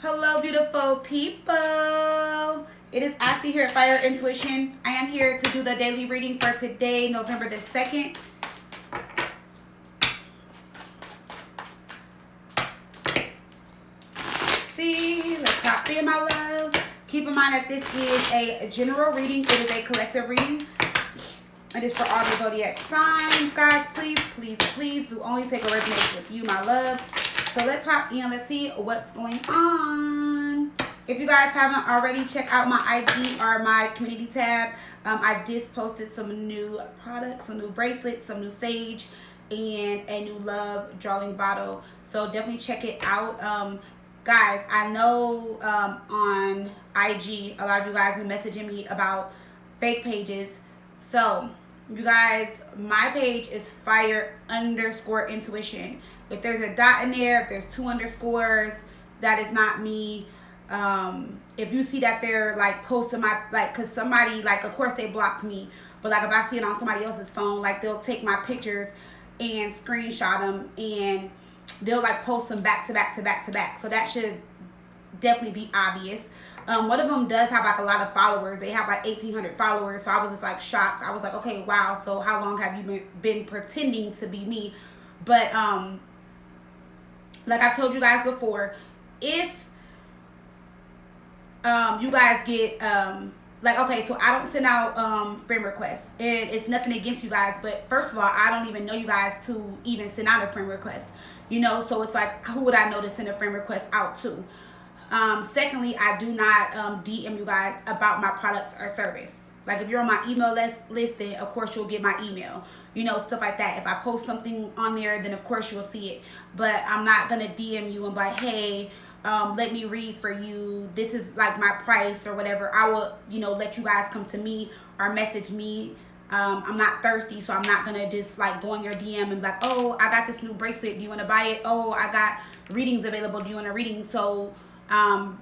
Hello, beautiful people. It is Ashley here at Fire Intuition. I am here to do the daily reading for today, November the 2nd. See, let's hop in, my loves. Keep in mind that this is a general reading. It is a collective reading. It is for all the Zodiac signs, guys. Please, please, please do only take a resonance with you, my loves. So let's hop in. Let's see what's going on. If you guys haven't already, check out my IG or my community tab. I just posted some new products, some new bracelets, some new sage, and a new love drawing bottle. So definitely check it out. Guys, I know on IG, a lot of you guys been messaging me about fake pages. So you guys, my page is fire_intuition. If there's a dot in there, if there's 2 underscores, that is not me. If you see that they're like posting my, like, cause somebody, like, of course they blocked me, but like if I see it on somebody else's phone, like they'll take my pictures and screenshot them and they'll like post them back to back to back to back. So that should definitely be obvious. One of them does have like a lot of followers. They have like 1,800 followers. So I was just like shocked. I was like, okay, wow. So how long have you been pretending to be me? But like I told you guys before, if you guys get like, okay, so I don't send out friend requests, and it's nothing against you guys, but first of all, I don't even know you guys to even send out a friend request, you know. So it's like, who would I know to send a friend request out to? Secondly, I do not DM you guys about my products or service. Like if you're on my email list, then of course you'll get my email, you know, stuff like that. If I post something on there, then of course you'll see it. But I'm not gonna DM you and be like, hey, let me read for you. This is like my price or whatever. I will, you know, let you guys come to me or message me. I'm not thirsty, so I'm not gonna just like go on your DM and be like, oh, I got this new bracelet. Do you want to buy it? Oh, I got readings available. Do you want a reading? So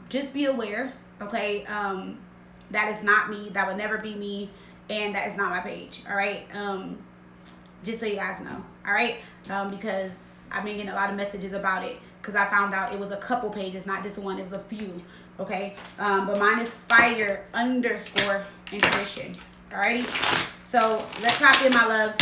just be aware, okay? That is not me. That would never be me, and that is not my page. All right. Just so you guys know. All right. Because I've been getting a lot of messages about it. Because I found out it was a couple pages, not just one. It was a few. Okay. But mine is fire_intuition. Alrighty. So let's hop in, my loves.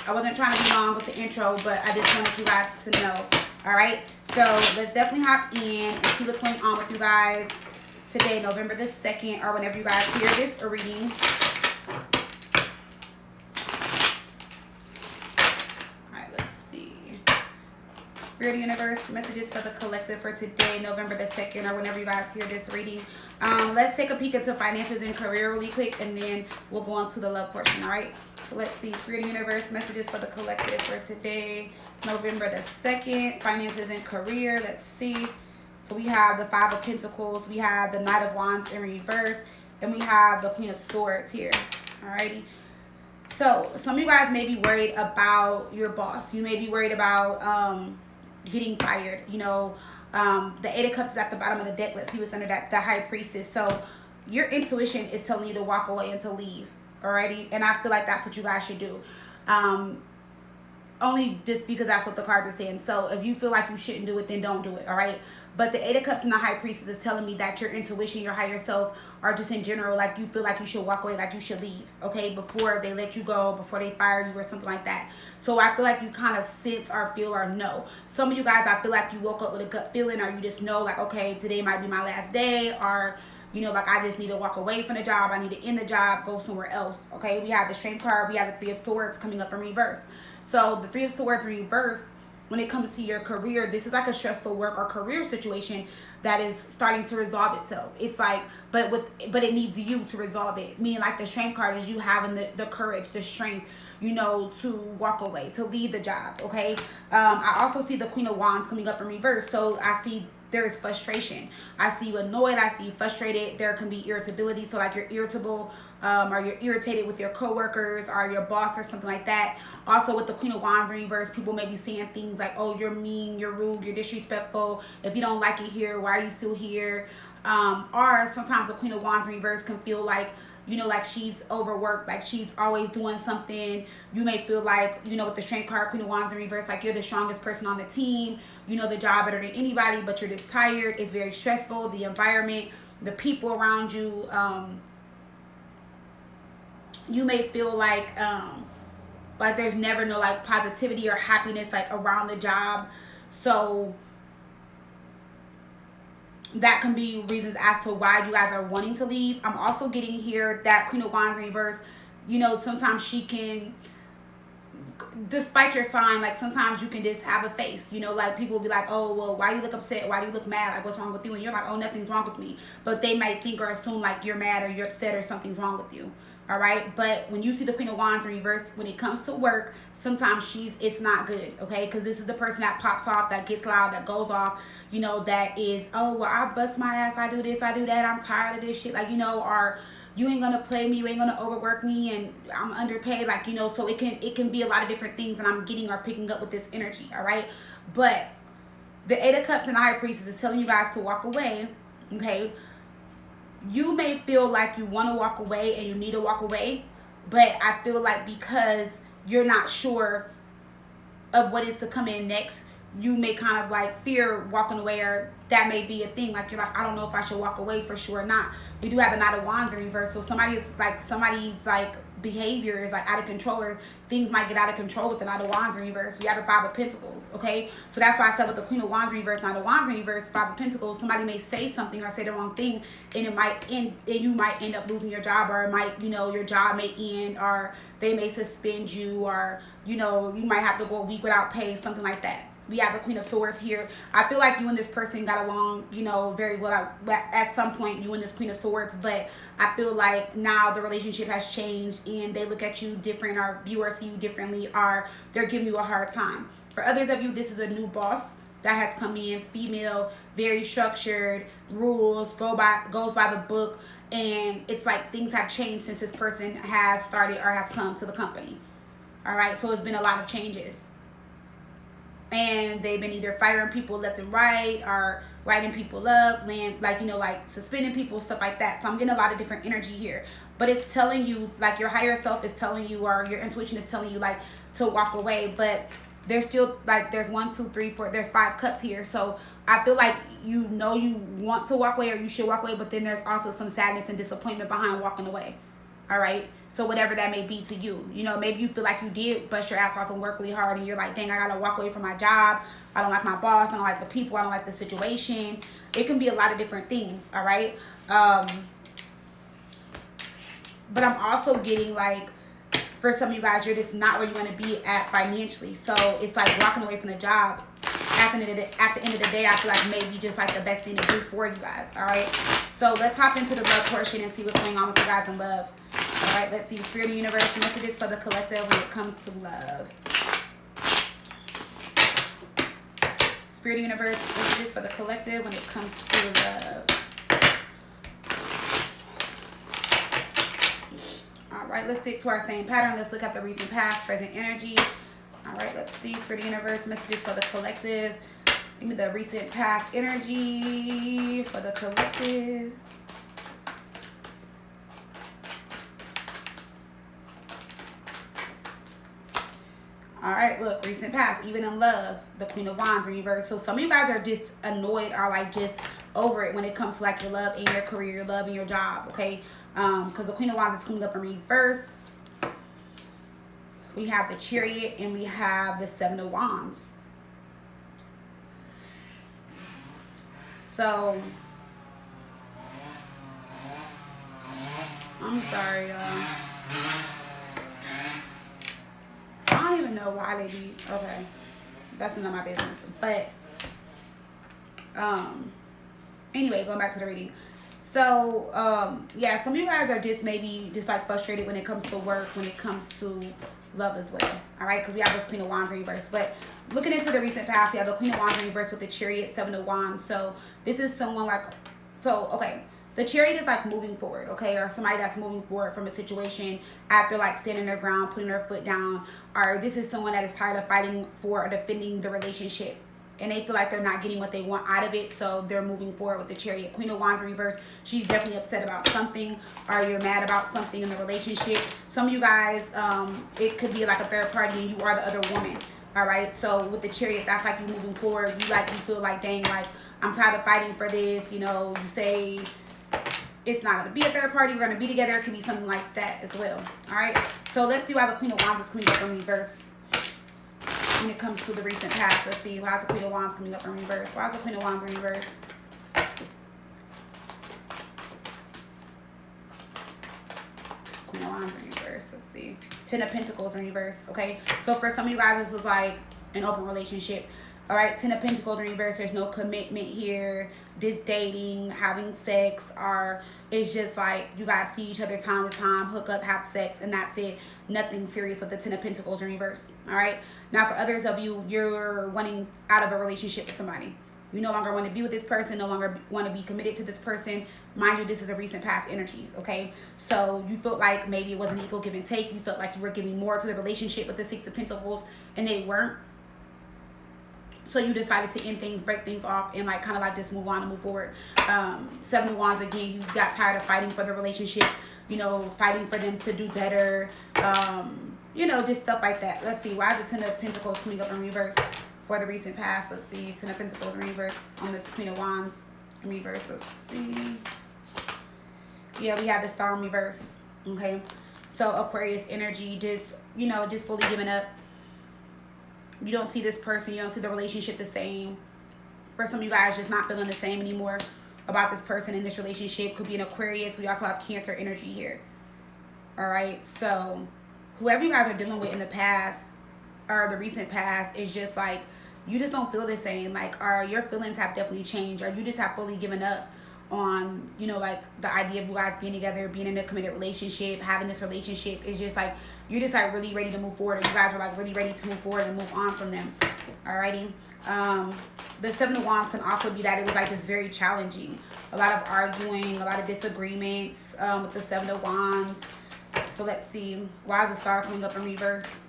I wasn't trying to be long with the intro, but I just wanted you guys to know. Alright. So let's definitely hop in and see what's going on with you guys today, November the 2nd, or whenever you guys hear this reading. Spirit Universe, messages for the collective for today, November the 2nd, or whenever you guys hear this reading. Let's take a peek into finances and career really quick, and then we'll go on to the love portion, all right? So let's see. Spirit Universe, messages for the collective for today, November the 2nd, finances and career. Let's see. So we have the 5 of Pentacles, we have the Knight of Wands in reverse, and we have the Queen of Swords here, all righty? So some of you guys may be worried about your boss. You may be worried about getting fired, you know. The 8 of Cups is at the bottom of the deck. Let's see what's under that, the High Priestess. So your intuition is telling you to walk away and to leave, alrighty? And I feel like that's what you guys should do. Only just because that's what the cards are saying. So if you feel like you shouldn't do it, then don't do it, all right? But the 8 of Cups and the High Priestess is telling me that your intuition, your higher self, or just in general, like you feel like you should walk away, like you should leave, okay? Before they let you go, before they fire you or something like that. So I feel like you kind of sense or feel or know. Some of you guys, I feel like you woke up with a gut feeling, or you just know like, okay, today might be my last day, or, you know, like I just need to walk away from the job. I need to end the job, go somewhere else, okay? We have the Strength card. We have the 3 of Swords coming up in reverse. So the 3 of Swords in reverse, when it comes to your career, this is like a stressful work or career situation that is starting to resolve itself. It's like, but it needs you to resolve it. Meaning like the Strength card is you having the courage, the strength, you know, to walk away, to leave the job, okay? I also see the Queen of Wands coming up in reverse. So I see there is frustration. I see you annoyed. I see you frustrated. There can be irritability. So like you're irritable, or you're irritated with your coworkers or your boss or something like that. Also with the Queen of Wands in reverse, people may be saying things like, oh, you're mean, you're rude, you're disrespectful. If you don't like it here, why are you still here? Or sometimes the Queen of Wands in reverse can feel like you know, like she's overworked, like she's always doing something. You may feel like, you know, with the Strength card, Queen of Wands in reverse, like you're the strongest person on the team. You know the job better than anybody, but you're just tired. It's very stressful. The environment, the people around you, you may feel like there's never no like positivity or happiness like around the job. So that can be reasons as to why you guys are wanting to leave. I'm also getting here that Queen of Wands in reverse, you know, sometimes she can, despite your sign, like sometimes you can just have a face, you know, like people will be like, oh, well, why do you look upset? Why do you look mad? Like, what's wrong with you? And you're like, oh, nothing's wrong with me. But they might think or assume like you're mad or you're upset or something's wrong with you. All right. But when you see the Queen of Wands in reverse, when it comes to work, sometimes it's not good. Okay. Because this is the person that pops off, that gets loud, that goes off, you know, that is, oh, well, I bust my ass. I do this, I do that. I'm tired of this shit. Like, you know, or you ain't gonna play me, you ain't gonna overwork me, and I'm underpaid. Like, you know, so it can be a lot of different things that I'm getting or picking up with this energy. All right. But the Eight of Cups and the High Priestess is telling you guys to walk away. Okay. You may feel like you want to walk away and you need to walk away, but I feel like because you're not sure of what is to come in next, you may kind of like fear walking away, or that may be a thing. Like you're like, I don't know if I should walk away for sure or not. We do have the Knight of Wands in reverse, so somebody's like behavior is like out of control, or things might get out of control with the Knight of Wands in reverse. We have the Five of Pentacles, okay? So that's why I said with the Queen of Wands in reverse, Knight of Wands in reverse, Five of Pentacles, somebody may say something or say the wrong thing, and you might end up losing your job, or it might, you know, your job may end, or they may suspend you, or, you know, you might have to go a week without pay, something like that. We have the Queen of Swords here. I feel like you and this person got along, you know, very well at some point, you and this Queen of Swords, but I feel like now the relationship has changed and they look at you different, or view or see you differently, or they're giving you a hard time. For others of you, this is a new boss that has come in, female, very structured, rules, goes by the book, and it's like things have changed since this person has started or has come to the company. All right, so it's been a lot of changes. And they've been either firing people left and right, or writing people up, like, you know, like suspending people, stuff like that. So I'm getting a lot of different energy here. But it's telling you, like your higher self is telling you, or your intuition is telling you, like, to walk away. But there's still, like, there's 1, 2, 3, 4, there's 5 cups here. So I feel like you know you want to walk away, or you should walk away. But then there's also some sadness and disappointment behind walking away. All right. So whatever that may be to you, you know, maybe you feel like you did bust your ass off and work really hard, and you're like, dang, I gotta walk away from my job. I don't like my boss. I don't like the people. I don't like the situation. It can be a lot of different things. All right. But I'm also getting like, for some of you guys, you're just not where you want to be at financially. So it's like walking away from the job. At the end of the day, I feel like maybe just like the best thing to do for you guys. All right. So let's hop into the love portion and see what's going on with you guys in love. All right, let's see. Spirit of Universe, messages for the collective when it comes to love. Spirit of Universe, messages for the collective when it comes to love. All right, let's stick to our same pattern. Let's look at the recent past, present energy. All right, let's see. Spirit of Universe, messages for the collective. Give me the recent past energy for the collective. All right, look, recent past, even in love, the Queen of Wands in reverse. So some of you guys are just annoyed, or like just over it when it comes to like your love and your career, your love and your job, okay? Because the Queen of Wands is coming up in reverse. We have the Chariot and we have the Seven of Wands. So, I'm sorry, y'all. I don't even know why they be, okay, that's none of my business. But anyway, going back to the reading. So yeah, some of you guys are just maybe just like frustrated when it comes to work, when it comes to love as well. All right, because we have this Queen of Wands in reverse. But looking into the recent past, you have the Queen of Wands in reverse with the Chariot, Seven of Wands. So this is someone like, so okay, the Chariot is like moving forward, okay, or somebody that's moving forward from a situation after like standing their ground, putting their foot down, or this is someone that is tired of fighting for or defending the relationship, and they feel like they're not getting what they want out of it, so they're moving forward with the Chariot. Queen of Wands in reverse, she's definitely upset about something, or you're mad about something in the relationship. Some of you guys, it could be like a third party and you are the other woman. All right, so with the Chariot, that's like you moving forward. You feel like, dang, like, I'm tired of fighting for this. You know, you say it's not going to be a third party, we're going to be together. It could be something like that as well. All right, so let's see why the Queen of Wands is coming up in reverse when it comes to the recent past. Let's see, why is the Queen of Wands coming up in reverse? Why is the Queen of Wands in reverse? Queen of Wands in reverse. Let's see. Ten of Pentacles in reverse. Okay, so for some of you guys, this was like an open relationship. All right, Ten of Pentacles in reverse. There's no commitment here. This dating, having sex, or it's just like you guys see each other time to time, hook up, have sex, and that's it. Nothing serious with the Ten of Pentacles in reverse. All right, now for others of you, you're wanting out of a relationship with somebody. You no longer want to be with this person, no longer want to be committed to this person. Mind you, this is a recent past energy, okay? So you felt like maybe it was an equal give and take. You felt like you were giving more to the relationship with the Six of Pentacles, and they weren't. So you decided to end things, break things off, and like kind of like just move on and move forward. Seven of Wands, again, you got tired of fighting for the relationship, you know, fighting for them to do better, you know, just stuff like that. Let's see, why is the Ten of Pentacles coming up in reverse for the recent past? Let's see, Ten of Pentacles in reverse on this Queen of Wands in reverse. Let's see. Yeah, we have the Star in reverse, okay? So Aquarius energy, just, you know, just fully giving up. You don't see this person, you don't see the relationship the same. For some of you guys, just not feeling the same anymore about this person in this relationship. Could be an Aquarius. We also have Cancer energy here. All right, so whoever you guys are dealing with in the past or the recent past is just like, you just don't feel the same. Like, or your feelings have definitely changed, or you just have fully given up on, you know, like the idea of you guys being together, being in a committed relationship, having this relationship. Is just like, you're just like really ready to move forward, and you guys are like really ready to move forward and move on from them. Alrighty. The Seven of Wands can also be that it was like just very challenging, a lot of arguing, a lot of disagreements with the Seven of Wands. So let's see, why is the Star coming up in reverse?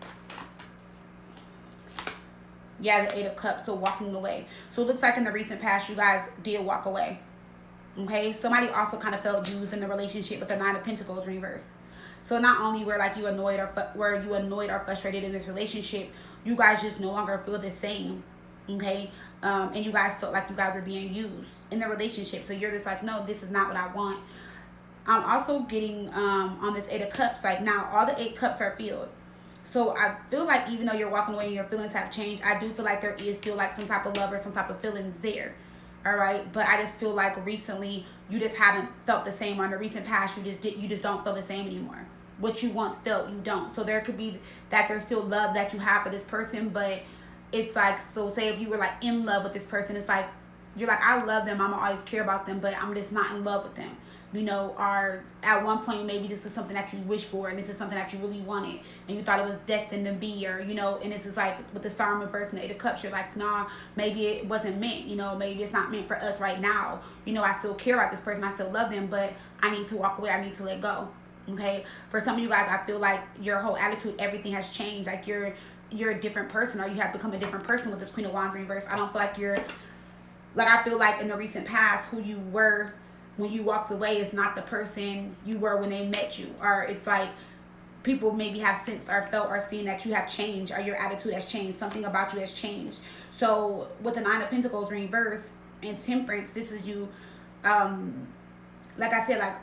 Yeah, the Eight of Cups. So walking away. So it looks like in the recent past, you guys did walk away. Okay, somebody also kind of felt used in the relationship with the Nine of Pentacles reverse. So not only were like you annoyed or frustrated in this relationship, you guys just no longer feel the same. Okay, and you guys felt like you guys were being used in the relationship. So you're just like, no, this is not what I want. I'm also getting on this Eight of Cups, like now all the 8 cups are filled. So I feel like even though you're walking away and your feelings have changed, I do feel like there is still like some type of love or some type of feelings there. All right, but I just feel like recently you just haven't felt the same. On the recent past, you just don't feel the same anymore. What you once felt, you don't. So there could be that there's still love that you have for this person, but it's like, so say if you were like in love with this person, it's like you're like, I love them, I'm gonna always care about them, but I'm just not in love with them. You know, or at one point maybe this was something that you wished for, and this is something that you really wanted, and you thought it was destined to be, or you know, and this is like with the Star in reverse and the Eight of Cups, you're like, nah, maybe it wasn't meant. You know, maybe it's not meant for us right now. You know, I still care about this person, I still love them, but I need to walk away. I need to let go. Okay, for some of you guys, I feel like your whole attitude, everything has changed. Like you're a different person, or you have become a different person with this Queen of Wands in reverse. I don't feel like you're like, I feel like in the recent past, who you were when you walked away is not the person you were when they met you. Or it's like people maybe have sensed or felt or seen that you have changed, or your attitude has changed, something about you has changed. So with the Nine of Pentacles in reverse and Temperance, this is you, like I said, like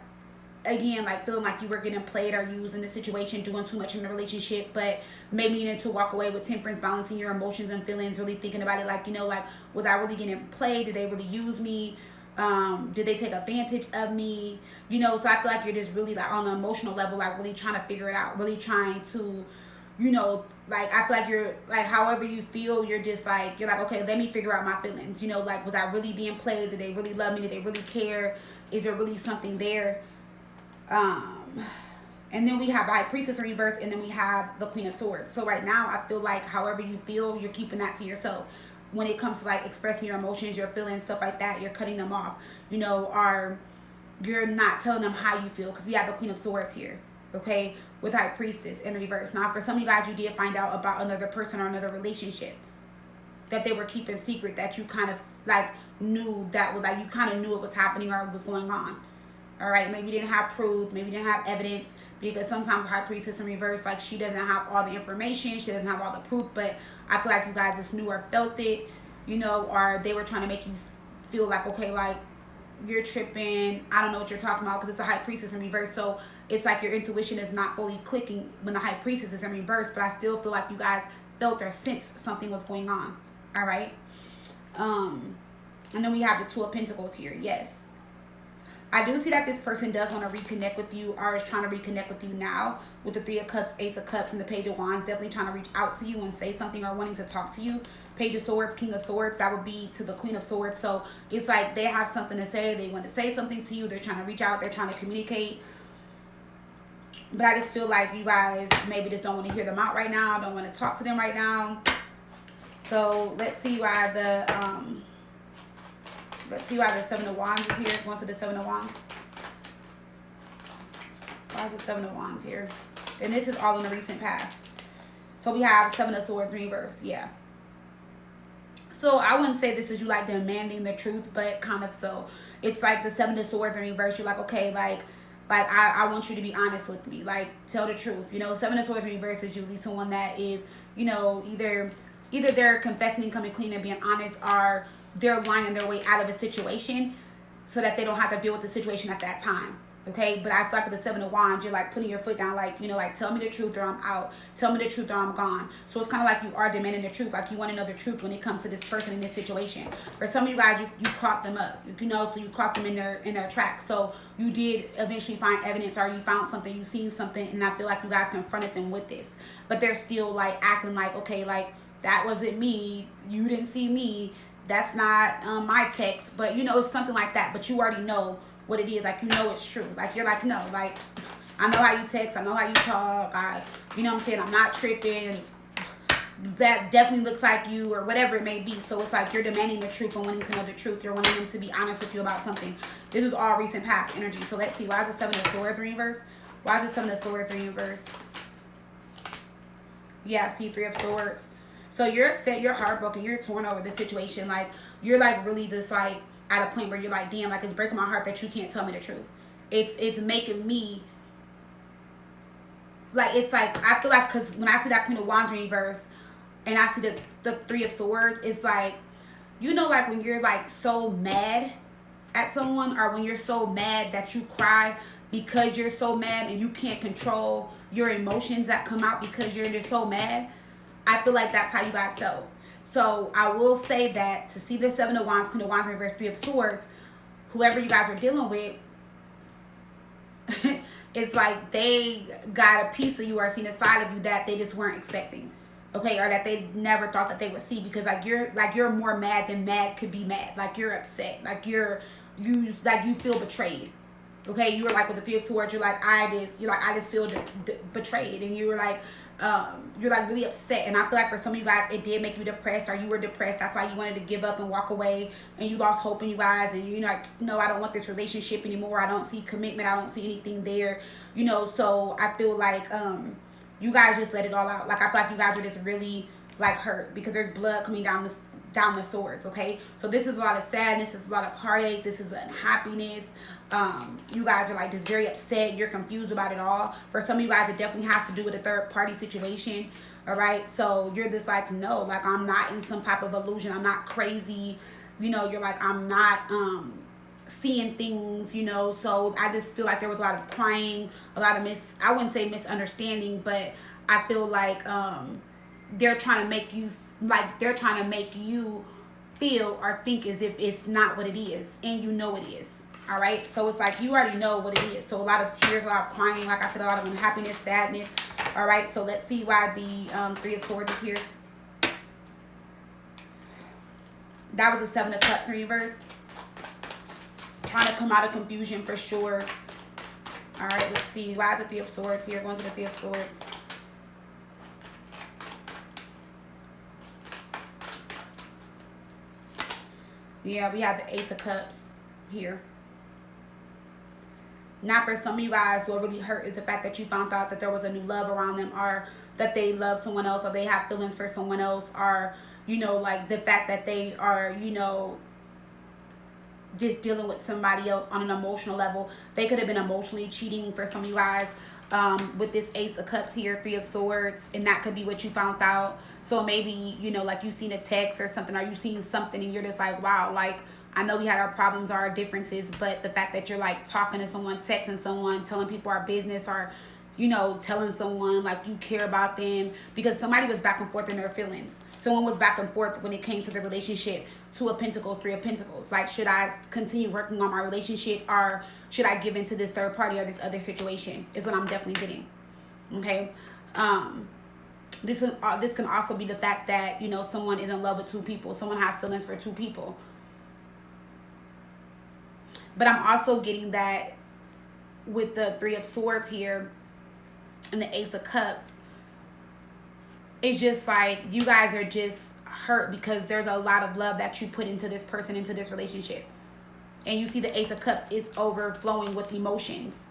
again, like feeling like you were getting played or used in the situation, doing too much in the relationship, but maybe you need to walk away with Temperance, balancing your emotions and feelings, really thinking about it, like, you know, like, was I really getting played? Did they really use me? Did they take advantage of me? You know, so I feel like you're just really like on an emotional level, like really trying to figure it out, really trying to, you know, like I feel like you're like, however you feel, you're just like, you're like, okay, let me figure out my feelings. You know, like, was I really being played? Did they really love me? Did they really care? Is there really something there? And then we have the High Priestess in reverse, and then we have the Queen of Swords. So right now, I feel like however you feel, you're keeping that to yourself. When it comes to like expressing your emotions, your feelings, stuff like that, you're cutting them off, you know, or you're not telling them how you feel, because we have the Queen of Swords here, okay, with High Priestess in reverse. Now, for some of you guys, you did find out about another person or another relationship that they were keeping secret, that you kind of like knew that was like, you kind of knew it was happening or was going on. All right, maybe you didn't have proof, maybe you didn't have evidence, because sometimes High Priestess in reverse, like she doesn't have all the information, she doesn't have all the proof, but I feel like you guys just knew or felt it, you know, or they were trying to make you feel like, okay, like you're tripping, I don't know what you're talking about, because it's a High Priestess in reverse, so it's like your intuition is not fully clicking when the High Priestess is in reverse, but I still feel like you guys felt or sensed something was going on. All right, and then we have the Two of Pentacles here. Yes, I do see that this person does want to reconnect with you, or is trying to reconnect with you now, with the Three of Cups, Ace of Cups, and the Page of Wands. Definitely trying to reach out to you and say something, or wanting to talk to you. Page of Swords, King of Swords, that would be to the Queen of Swords. So it's like they have something to say, they want to say something to you, they're trying to reach out, they're trying to communicate. But I just feel like you guys maybe just don't want to hear them out right now, don't want to talk to them right now. So let's see why the Seven of Wands is here. Going to the Seven of Wands. Why is the Seven of Wands here? And this is all in the recent past. So we have Seven of Swords reverse. Yeah. So I wouldn't say this is you like demanding the truth, but kind of so. It's like the Seven of Swords in reverse. You're like, okay, like I want you to be honest with me. Like, tell the truth. You know, Seven of Swords in reverse is usually someone that is, you know, either they're confessing and coming clean and being honest, or they're lining their way out of a situation so that they don't have to deal with the situation at that time. Okay, but I feel like with the Seven of Wands, you're like putting your foot down, like, you know, like, tell me the truth or I'm out. Tell me the truth or I'm gone. So it's kind of like you are demanding the truth. Like you want to know the truth when it comes to this person in this situation. For some of you guys, you caught them up, you know, so you caught them in their tracks. So you did eventually find evidence, or you found something, you seen something, and I feel like you guys confronted them with this. But they're still like acting like, okay, like that wasn't me. You didn't see me. That's not my text. But, you know, it's something like that. But you already know what it is. Like, you know it's true. Like, you're like, no, like, I know how you text. I know how you talk. You know what I'm saying? I'm not tripping. That definitely looks like you, or whatever it may be. So it's like you're demanding the truth and wanting to know the truth. You're wanting them to be honest with you about something. This is all recent past energy. So let's see. Why is the Seven of Swords in reverse? Why is the Seven of Swords in reverse? Yeah, see, Three of Swords. So you're upset, you're heartbroken, you're torn over this situation. Like, you're like really just like at a point where you're like, damn, like it's breaking my heart that you can't tell me the truth. It's making me, like, it's like, I feel like, because when I see that Queen of Wands in reverse and I see the Three of Swords, it's like, you know, like when you're like so mad at someone, or when you're so mad that you cry because you're so mad and you can't control your emotions that come out because you're just so mad. I feel like that's how you guys felt. So I will say that to see the Seven of Wands, Queen of Wands, reverse, Three of Swords, whoever you guys are dealing with, it's like they got a piece of you or seen a side of you that they just weren't expecting. Okay, or that they never thought that they would see, because you're more mad than mad could be mad. Like, you're upset. Like you feel betrayed. Okay, you were like with the Three of Swords, you're like I just feel betrayed, and you were like you're like really upset. And I feel like for some of you guys, it did make you depressed, or you were depressed. That's why you wanted to give up and walk away, and you lost hope in you guys, and you're like, no, I don't want this relationship anymore. I don't see commitment. I don't see anything there, you know. So I feel like you guys just let it all out. Like, I feel like you guys are just really like hurt, because there's blood coming down the swords. Okay, so this is a lot of sadness, this is a lot of heartache, this is unhappiness. You guys are like just very upset, you're confused about it all. For some of you guys, it definitely has to do with a third party situation. All right, so you're just like, no, like I'm not in some type of illusion, I'm not crazy, you know. You're like, I'm not seeing things, you know. So I just feel like there was a lot of crying, a lot of I wouldn't say misunderstanding, but I feel like they're trying to make you feel or think as if it's not what it is, and you know it is. All right, so it's like you already know what it is. So a lot of tears, a lot of crying, like I said, a lot of unhappiness, sadness. All right, so let's see why the Three of Swords is here. That was a Seven of Cups in reverse. Trying to come out of confusion for sure. All right, let's see. Why is the Three of Swords here? Going to the Three of Swords. Yeah, we have the Ace of Cups here. Now, for some of you guys, what really hurt is the fact that you found out that there was a new love around them, or that they love someone else, or they have feelings for someone else, or, you know, like the fact that they are, you know, just dealing with somebody else on an emotional level. They could have been emotionally cheating for some of you guys. With this Ace of Cups here, Three of Swords, and that could be what you found out. So maybe, you know, like you seen a text or something, or you seen something and you're just like, wow, like, I know we had our problems, our differences, but the fact that you're like talking to someone, texting someone, telling people our business, or, you know, telling someone like you care about them, because somebody was back and forth in their feelings. Someone was back and forth when it came to the relationship. Two of Pentacles, Three of Pentacles. Like, should I continue working on my relationship, or should I give into this third party or this other situation, is what I'm definitely getting. Okay. This can also be the fact that, you know, someone is in love with two people. Someone has feelings for two people. But I'm also getting that with the Three of Swords here and the Ace of Cups, it's just like you guys are just hurt because there's a lot of love that you put into this person, into this relationship. And you see the Ace of Cups, it's overflowing with emotions.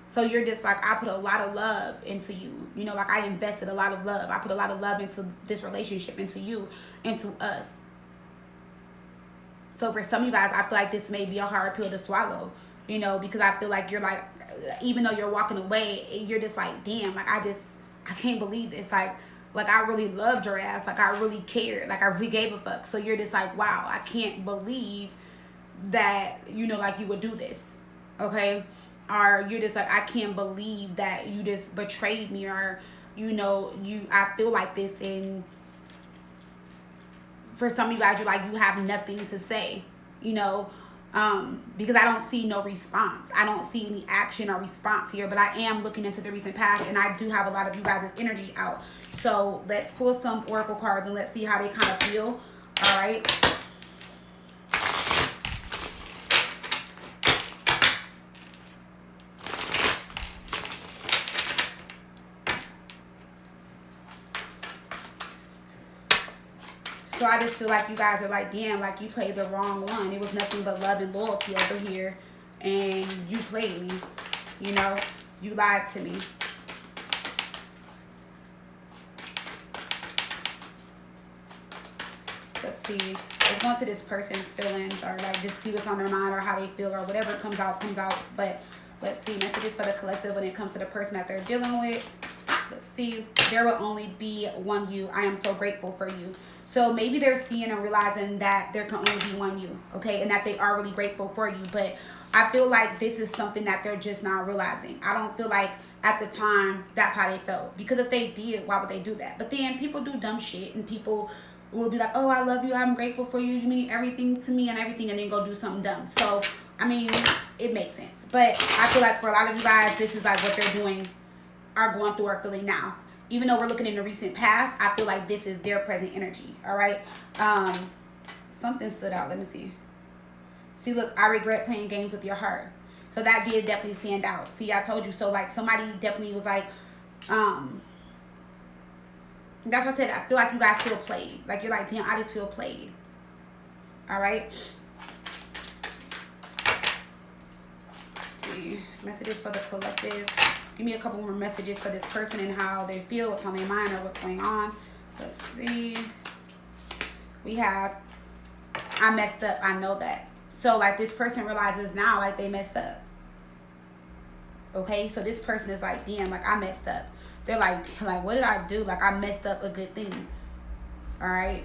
So you're just like, I put a lot of love into you. You know, like I invested a lot of love. I put a lot of love into this relationship, into you, into us. So for some of you guys, I feel like this may be a hard pill to swallow, you know, because I feel like you're like, even though you're walking away, you're just like, damn, like I can't believe this. Like I really loved your ass. Like I really cared. Like I really gave a fuck. So you're just like, wow, I can't believe that, you know, like you would do this. Okay. Or you're just like, I can't believe that you just betrayed me, or, you know, I feel like this. And for some of you guys, you're like, you have nothing to say, you know, because I don't see no response. I don't see any action or response here, but I am looking into the recent past, and I do have a lot of you guys' energy out. So let's pull some oracle cards and let's see how they kind of feel. All right. So I just feel like you guys are like, damn, like you played the wrong one. It was nothing but love and loyalty over here, and you played me. You know, you lied to me. Let's see. Let's go into this person's feelings, or like just see what's on their mind, or how they feel, or whatever comes out, comes out. But let's see. Messages for the collective when it comes to the person that they're dealing with. Let's see. There will only be one you. I am so grateful for you. So maybe they're seeing and realizing that there can only be one you, okay? And that they are really grateful for you. But I feel like this is something that they're just not realizing. I don't feel like at the time that's how they felt. Because if they did, why would they do that? But then people do dumb shit, and people will be like, oh, I love you, I'm grateful for you, you mean everything to me and everything, and then go do something dumb. So, I mean, it makes sense. But I feel like for a lot of you guys, this is like what they're doing, are going through or feeling now. Even though we're looking in the recent past, I feel like this is their present energy. All right. Something stood out. Let me see. See, look, I regret playing games with your heart. So that did definitely stand out. See, I told you. So like somebody definitely was like, that's what I said. I feel like you guys feel played. Like you're like, damn, I just feel played. All right. Let's see. Messages for the collective. Give me a couple more messages for this person and how they feel, what's on their mind, or what's going on. Let's see. We have, I messed up. I know that. So like this person realizes now like they messed up. Okay, so this person is like, damn, like I messed up. They're like, what did I do? Like I messed up a good thing. All right.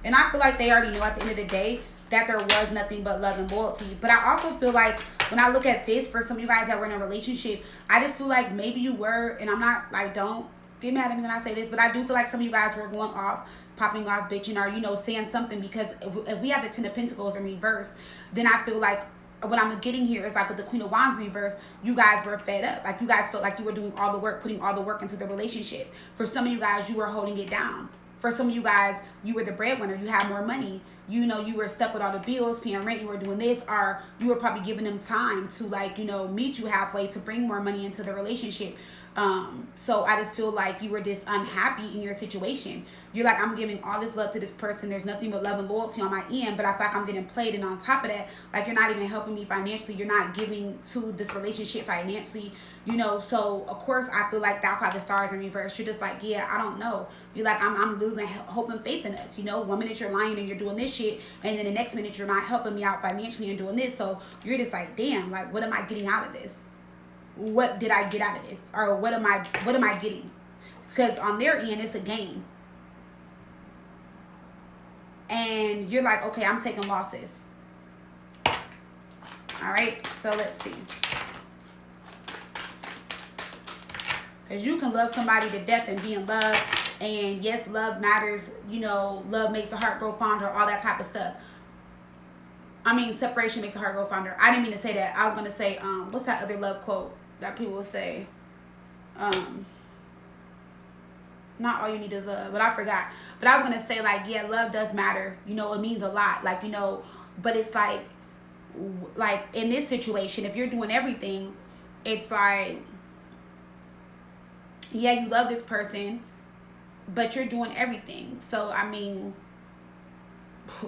And I feel like they already know at the end of the day that there was nothing but love and loyalty. But I also feel like when I look at this, for some of you guys that were in a relationship, I just feel like maybe you were, and I'm not like, don't get mad at me when I say this, but I do feel like some of you guys were going off, popping off, bitching, or, you know, saying something, because if we have the Ten of Pentacles in reverse, then I feel like what I'm getting here is like with the Queen of Wands in reverse, you guys were fed up. Like you guys felt like you were doing all the work, putting all the work into the relationship. For some of you guys, you were holding it down. For some of you guys, you were the breadwinner. You had more money. You know, you were stuck with all the bills, paying rent. You were doing this, or you were probably giving them time to, like, you know, meet you halfway to bring more money into the relationship. So I just feel like you were just unhappy in your situation. You're like, I'm giving all this love to this person. There's nothing but love and loyalty on my end, but I feel like I'm getting played. And on top of that, like, you're not even helping me financially. You're not giving to this relationship financially, you know. So of course I feel like that's how the stars are in reverse. You're just like, yeah, I don't know. You're like, I'm losing hope and faith in us, you know. One minute you're lying and you're doing this shit, and then the next minute you're not helping me out financially and doing this. So you're just like, damn, like, what am I getting out of this? What did I get out of this? Or what am I getting? Because on their end, it's a game. And you're like, okay, I'm taking losses. All right, so let's see. Because you can love somebody to death and be in love. And yes, love matters. You know, love makes the heart grow fonder, all that type of stuff. I mean, separation makes the heart grow fonder. I didn't mean to say that. I was going to say, what's that other love quote that people will say? Not all you need is love, but I forgot. But I was going to say, like, yeah, love does matter. You know, it means a lot. Like, you know, but it's like in this situation, if you're doing everything, it's like, yeah, you love this person, but you're doing everything. So, I mean,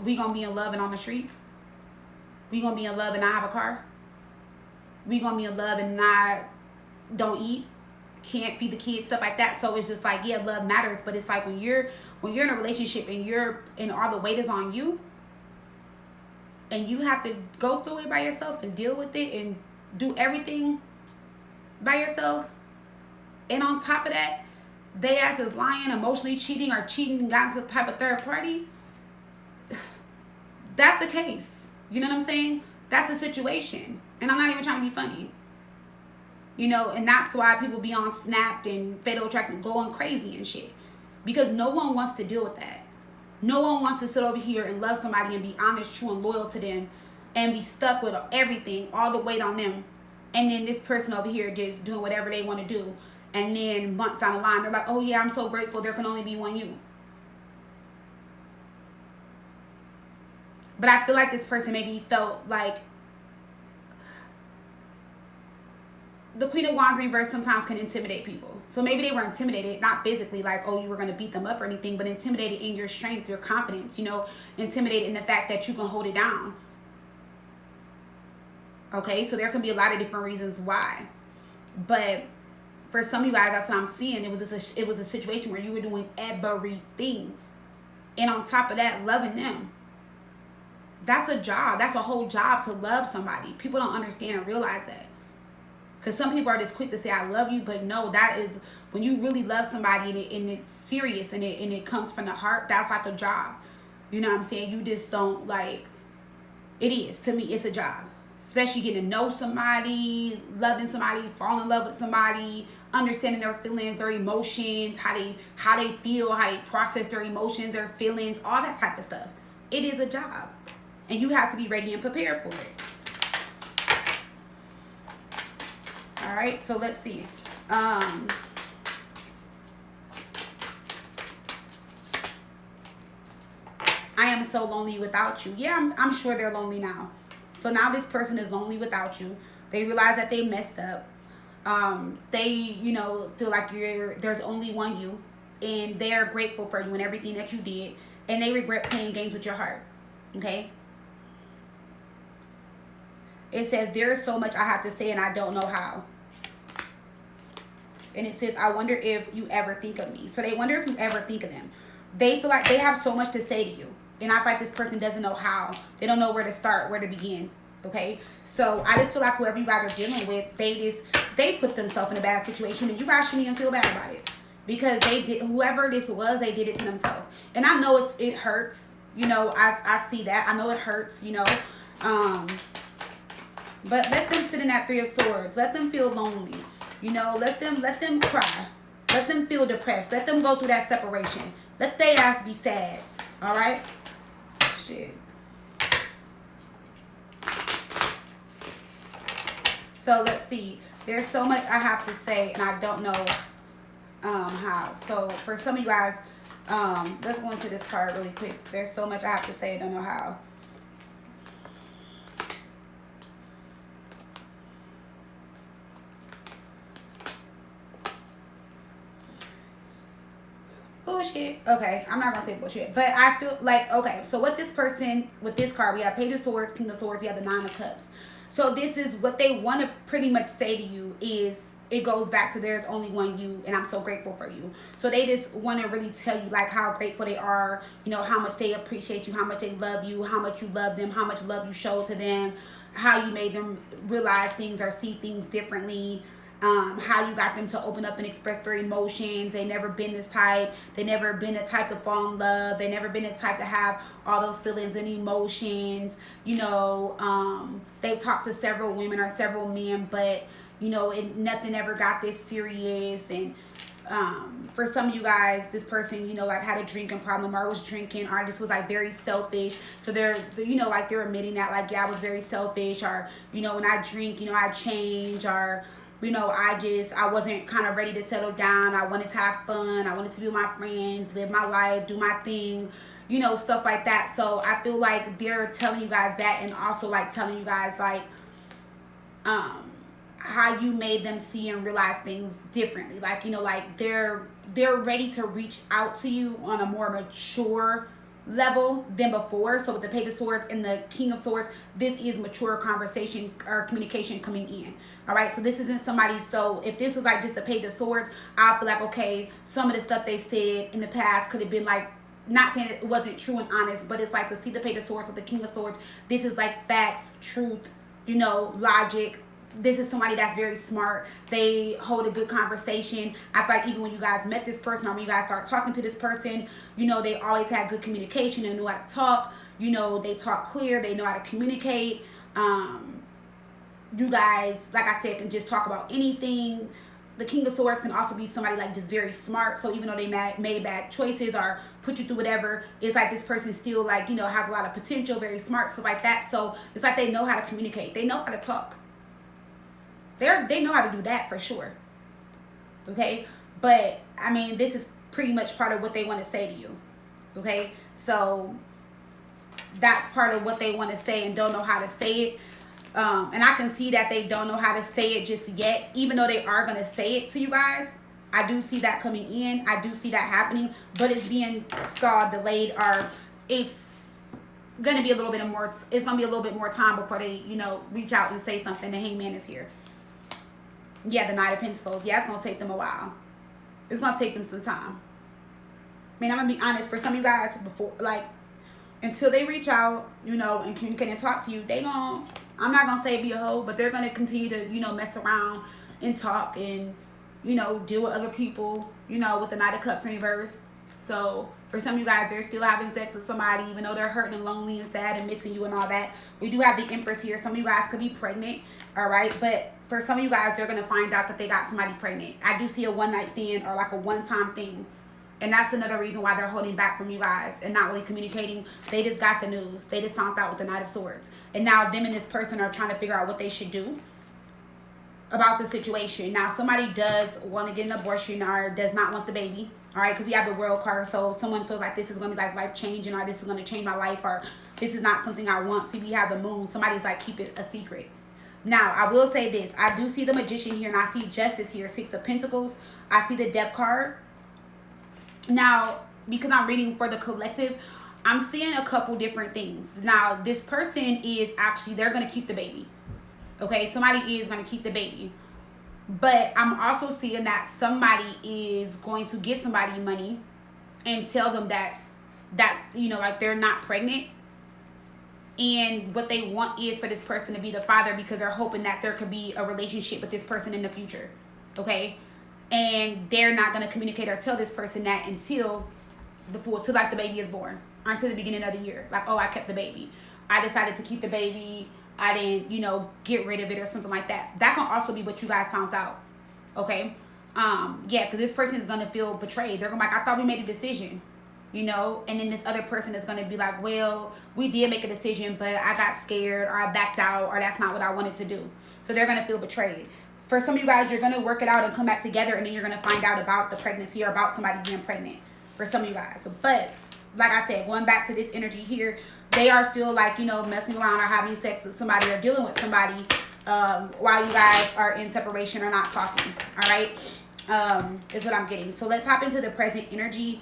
we going to be in love and on the streets? We going to be in love and not have a car? We going to be in love and not, don't eat, can't feed the kids, stuff like that. So it's just like, yeah, love matters, but it's like when you're in a relationship and all the weight is on you, and you have to go through it by yourself and deal with it and do everything by yourself, and on top of that, they ass is lying, emotionally cheating, or cheating and got some type of third party. That's the case. You know what I'm saying? That's a situation. And I'm not even trying to be funny. You know, and that's why people be on Snapped and Fatal Attraction going crazy and shit. Because no one wants to deal with that. No one wants to sit over here and love somebody and be honest, true, and loyal to them and be stuck with everything, all the weight on them. And then this person over here just doing whatever they want to do. And then months down the line, they're like, oh yeah, I'm so grateful there can only be one you. But I feel like this person maybe felt like the Queen of Wands in reverse sometimes can intimidate people. So maybe they were intimidated, not physically, like, oh, you were going to beat them up or anything, but intimidated in your strength, your confidence, you know, intimidated in the fact that you can hold it down. Okay, so there can be a lot of different reasons why. But for some of you guys, that's what I'm seeing. It was a situation where you were doing everything. And on top of that, loving them. That's a job. That's a whole job to love somebody. People don't understand and realize that. Because some people are just quick to say, I love you. But no, that is when you really love somebody and it's serious and it comes from the heart. That's like a job. You know what I'm saying? You just don't like, it is. To me, it's a job. Especially getting to know somebody, loving somebody, falling in love with somebody, understanding their feelings, their emotions, how they feel, how they process their emotions, their feelings, all that type of stuff. It is a job. And you have to be ready and prepared for it. All right, so let's see. I am so lonely without you. Yeah, I'm sure they're lonely now. So now this person is lonely without you. They realize that they messed up. They, you know, feel like there's only one you. And they're grateful for you and everything that you did. And they regret playing games with your heart. Okay? It says, there is so much I have to say and I don't know how. And it says, I wonder if you ever think of me. So they wonder if you ever think of them. They feel like they have so much to say to you. And I feel like this person doesn't know how. They don't know where to start, where to begin. Okay? So I just feel like whoever you guys are dealing with, they put themselves in a bad situation. And you guys shouldn't even feel bad about it. Because whoever this was, they did it to themselves. And I know it hurts. You know, I see that. I know it hurts, you know. But let them sit in that Three of Swords. Let them feel lonely. You know, let them cry. Let them feel depressed. Let them go through that separation. Let their ass be sad. All right? Shit. So let's see. There's so much I have to say, and I don't know how. So for some of you guys, let's go into this card really quick. There's so much I have to say, I don't know how. bullshit? Okay, I'm not gonna say bullshit, but I feel like, okay, so what this person, with this card, we have Page of Swords, King of Swords, we have the Nine of Cups. So this is what they want to pretty much say to you is, it goes back to there's only one you, and I'm so grateful for you. So they just want to really tell you like how grateful they are, you know, how much they appreciate you, how much they love you, how much you love them, how much love you showed to them, how you made them realize things or see things differently, how you got them to open up and express their emotions. They never been this type. They never been the type to fall in love. They never been the type to have all those feelings and emotions. You know, they've talked to several women or several men, but you know, nothing ever got this serious. And for some of you guys, this person, you know, like had a drinking problem or was drinking, or just was like very selfish. So they're, you know, like they're admitting that like, yeah, I was very selfish, or, you know, when I drink, you know, I change, or, you know, I wasn't kind of ready to settle down. I wanted to have fun. I wanted to be with my friends, live my life, do my thing, you know, stuff like that. So I feel like they're telling you guys that, and also like telling you guys like, how you made them see and realize things differently. Like, you know, like they're ready to reach out to you on a more mature level than before. So with the Page of Swords and the King of Swords, this is mature conversation or communication coming in. All right, so this isn't somebody, so if this was like just the Page of Swords, I feel like, okay, some of the stuff they said in the past could have been like, not saying it wasn't true and honest, but it's like to see the Page of Swords with the King of Swords, this is like facts, truth, you know, logic. This is somebody that's very smart. They hold a good conversation. I feel like even when you guys met this person, or when you guys start talking to this person, you know, they always had good communication and knew how to talk. You know, they talk clear. They know how to communicate. You guys, like I said, can just talk about anything. The King of Swords can also be somebody like just very smart. So even though they made bad choices or put you through whatever, it's like this person still like, you know, has a lot of potential, very smart, stuff like that. So it's like they know how to communicate. They know how to talk. They know how to do that for sure. Okay, but I mean, this is pretty much part of what they want to say to you. Okay, so that's part of what they want to say and don't know how to say it. And I can see that they don't know how to say it just yet, even though they are going to say it to you guys. I do see that coming in. I do see that happening, but it's being stalled, delayed, or it's going to be a little bit more. It's going to be a little bit more time before they, you know, reach out and say something. The Hangman is here. Yeah, the Knight of Pentacles. Yeah, it's going to take them a while. It's going to take them some time. I mean, I'm going to be honest. For some of you guys, before, like, until they reach out, you know, and communicate and talk to you, they going to, I'm not going to say be a hoe, but they're going to continue to, you know, mess around and talk and, you know, deal with other people, you know, with the Knight of Cups in reverse. So, for some of you guys, they're still having sex with somebody, even though they're hurting and lonely and sad and missing you and all that. We do have the Empress here. Some of you guys could be pregnant, all right? But for some of you guys, they're going to find out that they got somebody pregnant. I do see a one-night stand or like a one-time thing. And that's another reason why they're holding back from you guys and not really communicating. They just got the news. They just found out with the Knight of Swords. And now them and this person are trying to figure out what they should do about the situation. Now, somebody does want to get an abortion or does not want the baby. All right, because we have the World card. So if someone feels like this is going to be like life-changing, or this is going to change my life, or this is not something I want. See, we have the Moon. Somebody's like, keep it a secret. Now, I will say this. I do see the Magician here, and I see Justice here, Six of Pentacles. I see the Death card. Now, because I'm reading for the collective, I'm seeing a couple different things. Now, this person is actually, they're going to keep the baby. Okay, somebody is going to keep the baby. But I'm also seeing that somebody is going to get somebody money and tell them that, you know, like they're not pregnant. And what they want is for this person to be the father, because they're hoping that there could be a relationship with this person in the future. Okay? And they're not going to communicate or tell this person that until like the baby is born, or until the beginning of the year. Like, oh, I kept the baby. I decided to keep the baby. I didn't, you know, get rid of it or something like that. That can also be what you guys found out. Okay? Yeah, because this person is going to feel betrayed. They're going to be like, I thought we made a decision. You know? And then this other person is going to be like, well, we did make a decision, but I got scared, or I backed out, or that's not what I wanted to do. So they're going to feel betrayed. For some of you guys, you're going to work it out and come back together, and then you're going to find out about the pregnancy or about somebody being pregnant. For some of you guys. But, like I said, going back to this energy here, they are still like, you know, messing around or having sex with somebody or dealing with somebody while you guys are in separation or not talking. All right? Is what I'm getting. So let's hop into the present energy.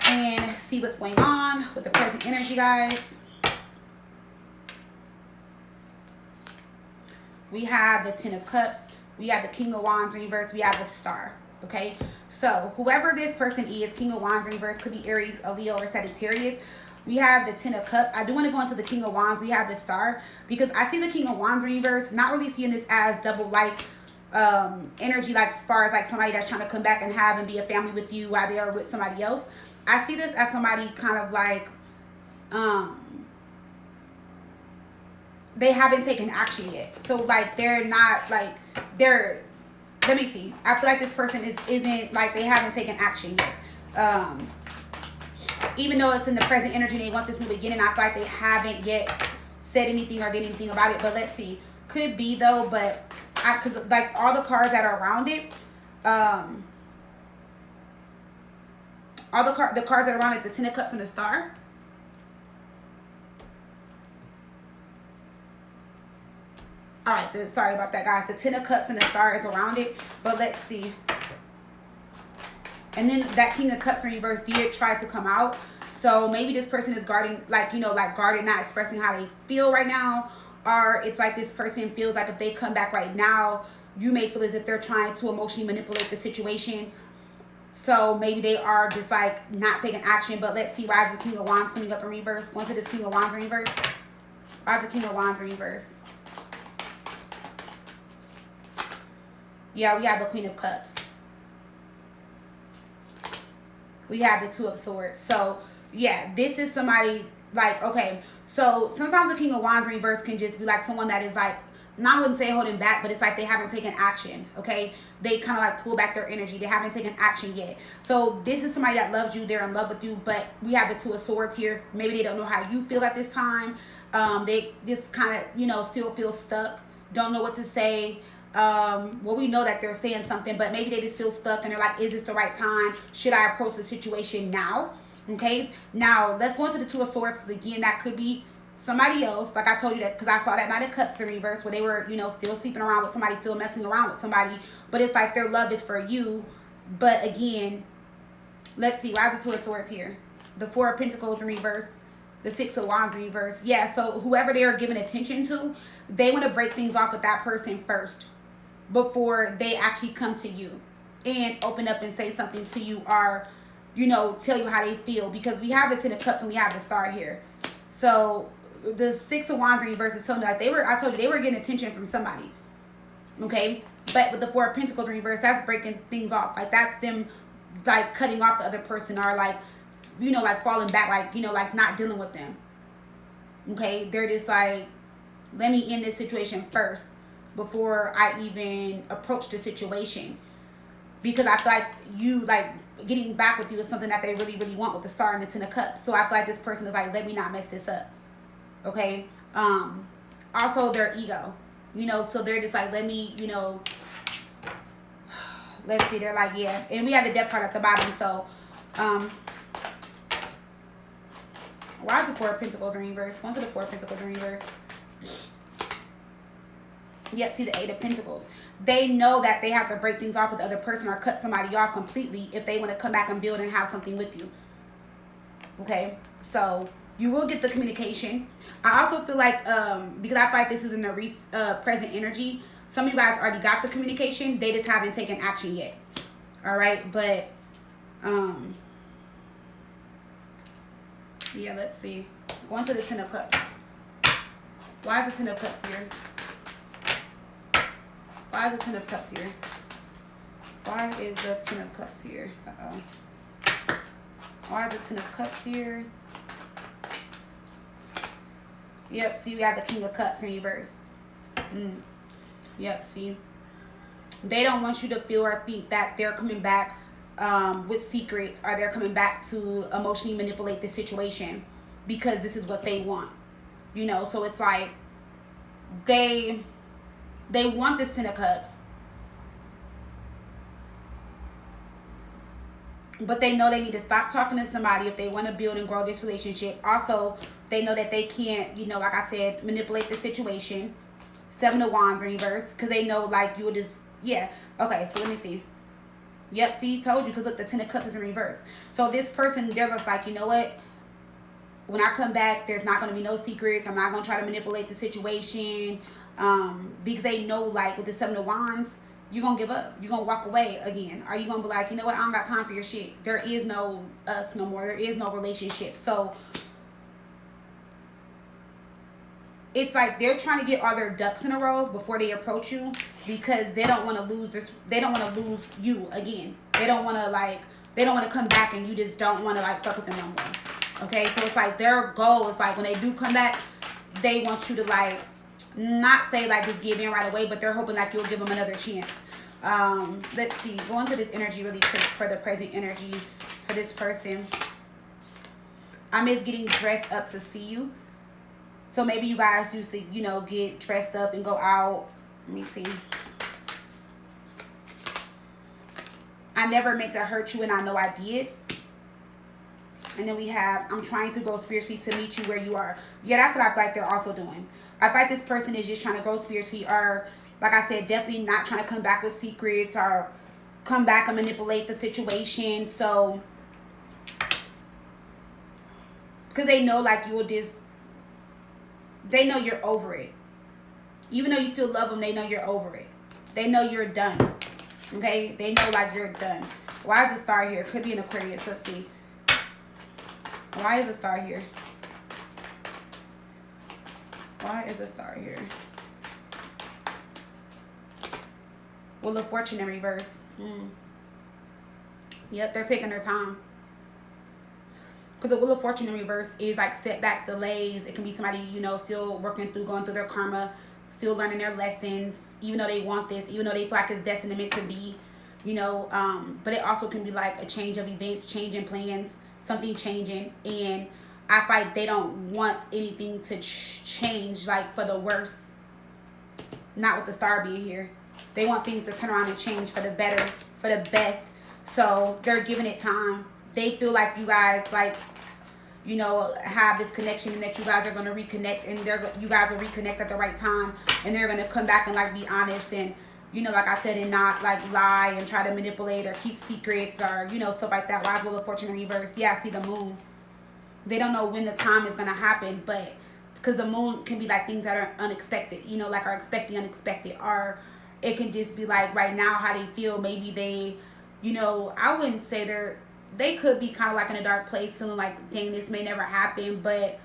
and see what's going on with the present energy, guys. We have the Ten of Cups. We have the King of Wands in reverse. We have the Star. Okay, so whoever this person is, King of Wands in reverse, could be Aries, a Leo, or Sagittarius. We have the Ten of Cups. I do want to go into the King of Wands. We have the Star, because I see the King of Wands in reverse, not really seeing this as double life energy, like as far as like somebody that's trying to come back and have and be a family with you while they are with somebody else. I see this as somebody kind of like they haven't taken action yet. So like they're not like they're, let me see. I feel like this person isn't like they haven't taken action yet. Even though it's in the present energy, they want this new beginning. I feel like they haven't yet said anything or did anything about it. But let's see. Could be though, but because like all the cards that are around it, all the cards that are around it, the Ten of Cups and the Star. All right, sorry about that, guys. The Ten of Cups and the Star is around it, but let's see. And then that King of Cups in reverse did try to come out. So maybe this person is guarding, like, you know, like guarding, not expressing how they feel right now. Or it's like this person feels like if they come back right now, you may feel as if they're trying to emotionally manipulate the situation. So maybe they are just like not taking action. But let's see, why is the King of Wands coming up in reverse? Going to this King of Wands in reverse. Why is the King of Wands in reverse? Yeah, we have the Queen of Cups. We have the Two of Swords. So yeah, this is somebody like, okay, so sometimes the King of Wands in reverse can just be like someone that is like, I wouldn't say holding back, but it's like they haven't taken action. Okay, they kind of like pull back their energy. They haven't taken action yet. So this is somebody that loves you, they're in love with you, but we have the Two of Swords here. Maybe they don't know how you feel at this time. They just kind of, you know, still feel stuck, don't know what to say. Well, we know that they're saying something, but maybe they just feel stuck and they're like, is this the right time? Should I approach the situation now? Okay, now let's go into the Two of Swords, because again, that could be somebody else. Like I told you that, because I saw that Knight of Cups in reverse where they were, you know, still sleeping around with somebody, still messing around with somebody, but it's like their love is for you. But again, let's see, why is the Two of Swords here? The Four of Pentacles in reverse, the Six of Wands in reverse. Yeah, so whoever they are giving attention to, they want to break things off with that person first before they actually come to you and open up and say something to you, or, you know, tell you how they feel. Because we have the Ten of Cups and we have the Star here. So the Six of Wands in reverse is telling me like I told you they were getting attention from somebody. Okay, but with the Four of Pentacles in reverse, that's breaking things off. Like that's them like cutting off the other person, or like, you know, like falling back, like, you know, like not dealing with them. Okay, they're just like, let me end this situation first before I even approach the situation. Because I feel like you, like, getting back with you is something that they really, really want with the Star and the Ten of Cups. So I feel like this person is like, let me not mess this up. Okay. Also their ego, you know, so they're just like, let me, you know, let's see, they're like, yeah. And we have the Death card at the bottom. So why is the Four of Pentacles in reverse? Once the Four of Pentacles in reverse. Yep, see the Eight of Pentacles. They know that they have to break things off with the other person or cut somebody off completely if they want to come back and build and have something with you. Okay, so you will get the communication. I also feel like, because I feel like this is in the present energy, some of you guys already got the communication. They just haven't taken action yet. All right, but, yeah, let's see. Going to the Ten of Cups. Why is the Ten of Cups here? Why is the Ten of Cups here? Why is the Ten of Cups here? Uh-oh. Why is the Ten of Cups here? Yep, see, we have the King of Cups in reverse. Yep, see. They don't want you to feel or think that they're coming back with secrets, or they're coming back to emotionally manipulate the situation, because this is what they want. You know, so it's like they want this Ten of Cups, but they know they need to stop talking to somebody if they want to build and grow this relationship. Also, they know that they can't, you know, like I said, manipulate the situation. Seven of Wands in reverse, because they know, like, you will just, yeah. Okay, so let me see. Yep, see, told you, because look, the Ten of Cups is in reverse. So this person, they're just like, you know what? When I come back, there's not going to be no secrets. I'm not going to try to manipulate the situation. Because they know, like, with the Seven of Wands, you're going to give up. You're going to walk away again. Are you going to be like, you know what? I don't got time for your shit. There is no us no more. There is no relationship. So it's like they're trying to get all their ducks in a row before they approach you, because they don't want to lose this. They don't want to lose you again. They don't want to, like, they don't want to come back and you just don't want to, like, fuck with them no more. Okay, so it's like their goal is, like, when they do come back, they want you to, like, not say, like, just give in right away, but they're hoping, like, you'll give them another chance. Let's see, go into this energy really quick for the present energy for this person. I miss getting dressed up to see you. So maybe you guys used to, you know, get dressed up and go out. Let me see. I never meant to hurt you, and I know I did. And then we have, I'm trying to grow spiritually to meet you where you are. Yeah, that's what I feel like they're also doing. I feel like this person is just trying to grow spiritually, or, like I said, definitely not trying to come back with secrets or come back and manipulate the situation. So, because they know, like, you'll just, they know you're over it. Even though you still love them, they know you're over it. They know you're done. Okay? They know, like, you're done. Why is the star here? Could be an Aquarius. Let's see. Why is the star here? Why is the star here? Wheel of Fortune in reverse. Yep, they're taking their time. Because the Wheel of Fortune in reverse is like setbacks, delays. It can be somebody, you know, still working through, going through their karma, still learning their lessons, even though they want this, even though they feel like it's destined and meant to be, you know. But it also can be like a change of events, changing plans, something changing. And I feel like they don't want anything to change, like, for the worse. Not with the star being here. They want things to turn around and change for the better, for the best. So they're giving it time. They feel like you guys, like, you know, have this connection, and that you guys are going to reconnect, and you guys will reconnect at the right time, and they're going to come back and, like, be honest, and, you know, like I said, and not, like, lie and try to manipulate or keep secrets or, you know, stuff like that. Wise Wheel of Fortune in reverse. Yeah, I see the moon. They don't know when the time is going to happen, but because the moon can be like things that are unexpected, you know, like are expecting unexpected, or it can just be like right now how they feel. Maybe they, you know, I wouldn't say they could be kind of like in a dark place, feeling like, dang, this may never happen, but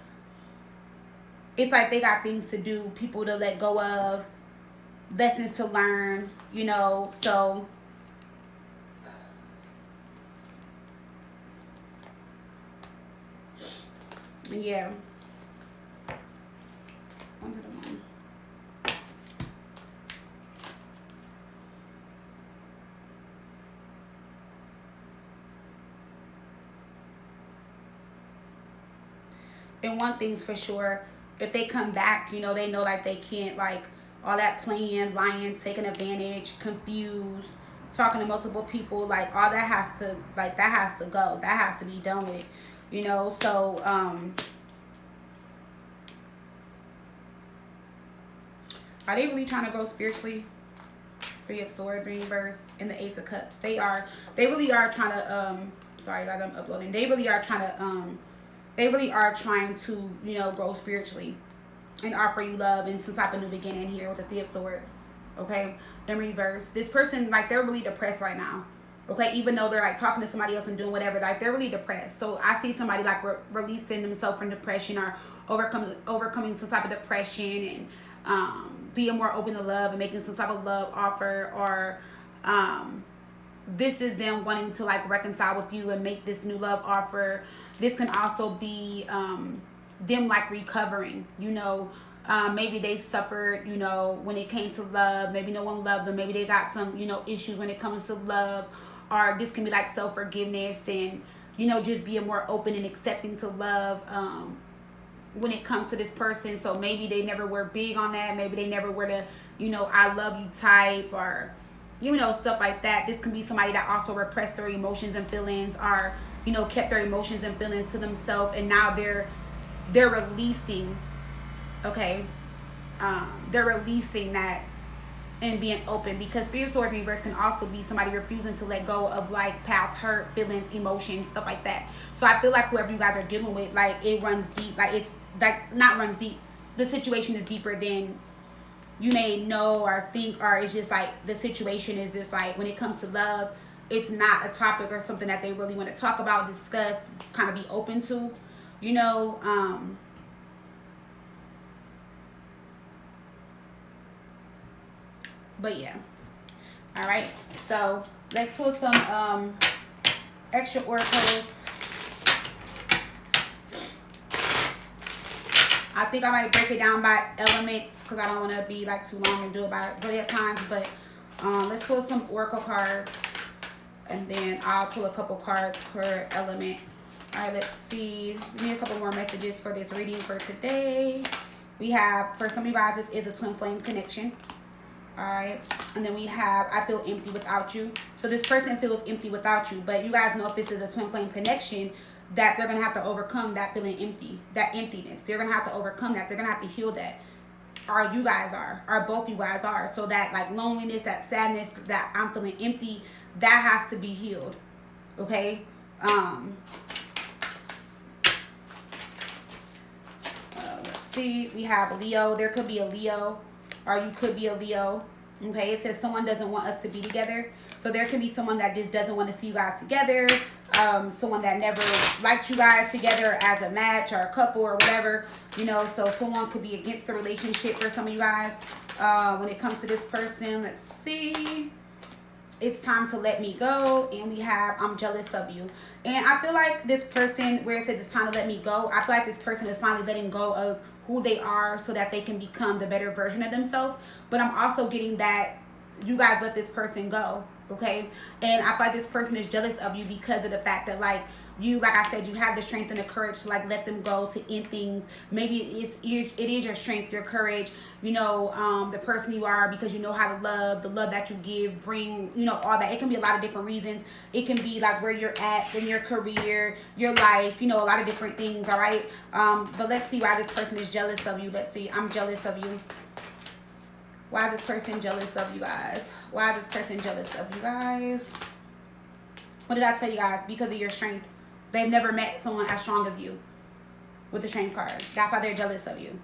it's like they got things to do, people to let go of, lessons to learn, you know. So yeah, onto the moon. And one thing's for sure, if they come back, you know, they know, like, they can't, like, all that playing, lying, taking advantage, confused, talking to multiple people, like, all that has to, like, that has to go. That has to be done with, you know. So, are they really trying to grow spiritually? Three of Swords in reverse and the Ace of Cups. They really are trying to, sorry guys, I'm uploading. They really are trying to, you know, grow spiritually and offer you love and some type of new beginning here with the Three of Swords. Okay, in reverse. This person, like, they're really depressed right now. Okay, even though they're, like, talking to somebody else and doing whatever, like, they're really depressed. So I see somebody, like, releasing themselves from depression, or overcoming some type of depression, and being more open to love and making some type of love offer, or this is them wanting to, like, reconcile with you and make this new love offer. This can also be them, like, recovering, you know. Maybe they suffered, you know, when it came to love. Maybe no one loved them. Maybe they got some, you know, issues when it comes to love. Or this can be like self-forgiveness and, you know, just being more open and accepting to love when it comes to this person. So maybe they never were big on that. Maybe they never were the, you know, I love you type, or, you know, stuff like that. This can be somebody that also repressed their emotions and feelings, or, you know, kept their emotions and feelings to themselves, and now they're releasing. Okay, they're releasing that and being open, because Three of Swords in reverse can also be somebody refusing to let go of like past hurt, feelings, emotions, stuff like that. So I feel like whoever you guys are dealing with, like it runs deep, like it's like not runs deep. The situation is deeper than you may know or think, or it's just like the situation is just like when it comes to love, it's not a topic or something that they really want to talk about, discuss, kind of be open to, you know. But yeah, all right, so let's pull some extra oracles. I think I might break it down by elements because I don't want to be like too long and do it by zodiac signs, but let's pull some oracle cards, and then I'll pull a couple cards per element. All right, let's see. Give me a couple more messages for this reading for today. We have, for some of you guys, this is a twin flame connection. All right, and then we have, I feel empty without you. So this person feels empty without you, but you guys know if this is a twin flame connection, that they're going to have to overcome that feeling empty, that emptiness. They're going to have to overcome that. They're going to have to heal that. Or you guys are, or both you guys are. So that like loneliness, that sadness, that I'm feeling empty, that has to be healed. Okay? Let's see. We have Leo. There could be a Leo, or you could be a Leo. Okay? It says someone doesn't want us to be together. So there can be someone that just doesn't want to see you guys together. Someone that never liked you guys together as a match or a couple or whatever, you know. So someone could be against the relationship for some of you guys. When it comes to this person, let's see. It's time to let me go. And we have, I'm jealous of you. And I feel like this person, where it says it's time to let me go, I feel like this person is finally letting go of who they are so that they can become the better version of themselves. But I'm also getting that you guys let this person go. Okay, and I feel like this person is jealous of you because of the fact that like you, like I said, you have the strength and the courage to like let them go, to end things. Maybe it is your strength, your courage, you know, the person you are, because you know how to love, the love that you give, bring, you know, all that. It can be a lot of different reasons. It can be like where you're at in your career, your life, you know, a lot of different things. All right, but let's see why this person is jealous of you. Let's see. I'm jealous of you. Why is this person jealous of you guys? Why is this person jealous of you guys? What did I tell you guys? Because of your strength. They've never met someone as strong as you with the strength card. That's why they're jealous of you.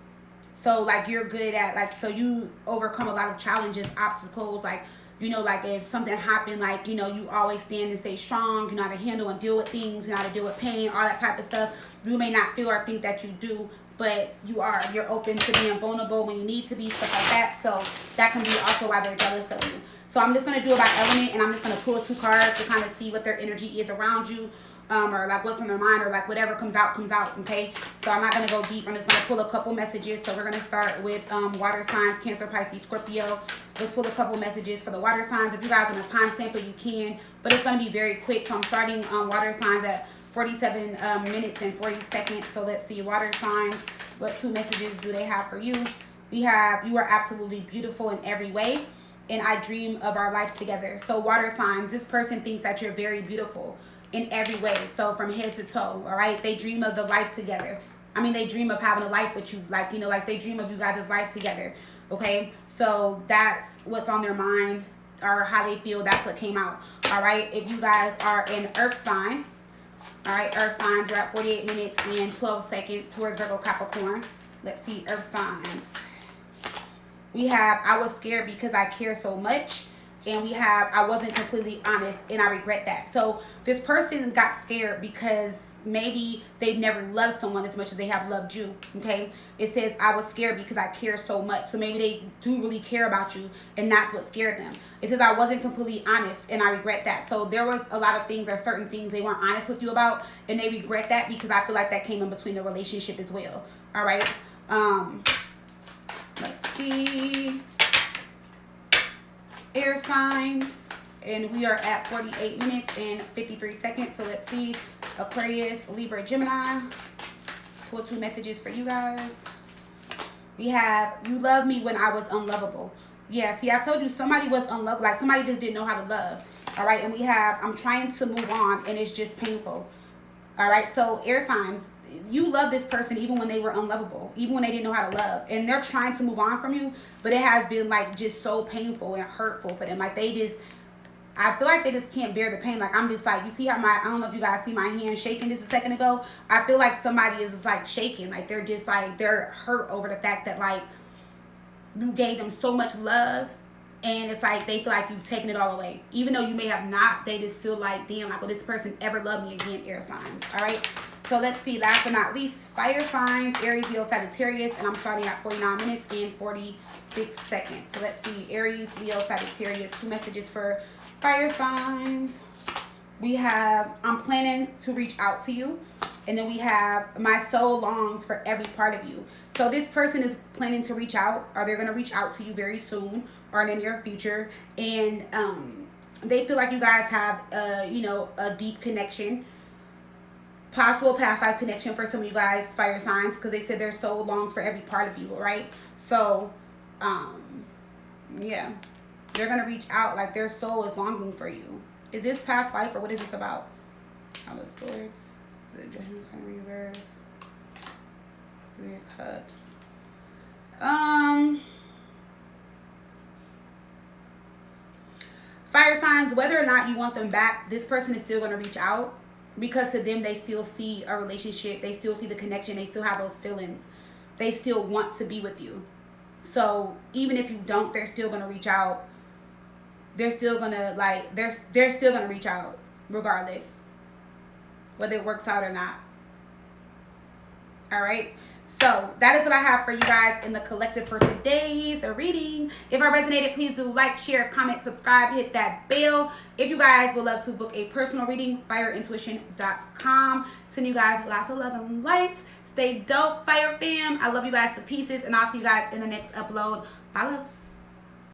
So, like, you're good at, like, so you overcome a lot of challenges, obstacles, like, you know, like if something happened, like, you know, you always stand and stay strong. You know how to handle and deal with things. You know how to deal with pain, all that type of stuff. You may not feel or think that you do, but you're open to being vulnerable when you need to be, stuff like that. So that can be also why they're jealous of you. So I'm just going to do it by element, and I'm just going to pull 2 cards to kind of see what their energy is around you, or like what's on their mind, or like whatever comes out, okay? So I'm not going to go deep. I'm just going to pull a couple messages. So we're going to start with water signs, Cancer, Pisces, Scorpio. Let's pull a couple messages for the water signs. If you guys want a timestamp, you can, but it's going to be very quick. So I'm starting water signs at 47 minutes and 40 seconds. So let's see, water signs, what 2 messages do they have for you? We have, you are absolutely beautiful in every way, and I dream of our life together. So water signs, this person thinks that you're very beautiful in every way. So from head to toe, all right? They dream of the life together. I mean, they dream of having a life with you, like, you know, like they dream of you guys' life together, okay? So that's what's on their mind, or how they feel. That's what came out, all right? If you guys are an earth sign, all right, earth signs, we're at 48 minutes and 12 seconds towards Virgo, Capricorn. Let's see, earth signs. We have, I was scared because I care so much. And we have, I wasn't completely honest and I regret that. So this person got scared because maybe they've never loved someone as much as they have loved you, okay? It says, I was scared because I care so much. So maybe they do really care about you, and that's what scared them. It says, I wasn't completely honest and I regret that. So there was a lot of things, or certain things they weren't honest with you about, and they regret that because I feel like that came in between the relationship as well, all right? Let's see. Air signs, and we are at 48 minutes and 53 seconds. So let's see, Aquarius, Libra, Gemini. Pull 2 messages for you guys. We have, you love me when I was unlovable. Yeah, see, I told you somebody was unlovable, like somebody just didn't know how to love, all right? And we have, I'm trying to move on and it's just painful, all right? So air signs, you love this person even when they were unlovable, even when they didn't know how to love, and they're trying to move on from you, but it has been like just so painful and hurtful for them. Like they just, I feel like they just can't bear the pain. Like I'm just like, you see how I don't know if you guys see my hand shaking just a second ago. I feel like somebody is like shaking. Like they're just like, they're hurt over the fact that like you gave them so much love, and it's like they feel like you've taken it all away. Even though you may have not, they just feel like, damn, like, will this person ever love me again? Air signs. All right. So let's see, last but not least, fire signs, Aries, Leo, Sagittarius, and I'm starting at 49 minutes and 46 seconds. So let's see, Aries, Leo, Sagittarius, 2 messages for fire signs. We have, I'm planning to reach out to you. And then we have, my soul longs for every part of you. So this person is planning to reach out, or they're going to reach out to you very soon or in the near future. And they feel like you guys have, you know, a deep connection. Possible past life connection for some of you guys, fire signs, because they said their soul longs for every part of you, right? So, yeah, they're going to reach out like their soul is longing for you. Is this past life, or what is this about? Five of Swords, the Judgment kind of reverse, 3 of Cups. Fire signs, whether or not you want them back, this person is still going to reach out. Because to them, they still see a relationship. They still see the connection. They still have those feelings. They still want to be with you. So even if you don't, they're still going to reach out. They're still going to like, they're still going to reach out regardless. Whether it works out or not. All right. So that is what I have for you guys in the collective for today's reading. If I resonated, please do like, share, comment, subscribe, hit that bell. If you guys would love to book a personal reading, fireintuition.com. Send you guys lots of love and light. Stay dope, Fire fam. I love you guys to pieces, and I'll see you guys in the next upload. Bye, loves.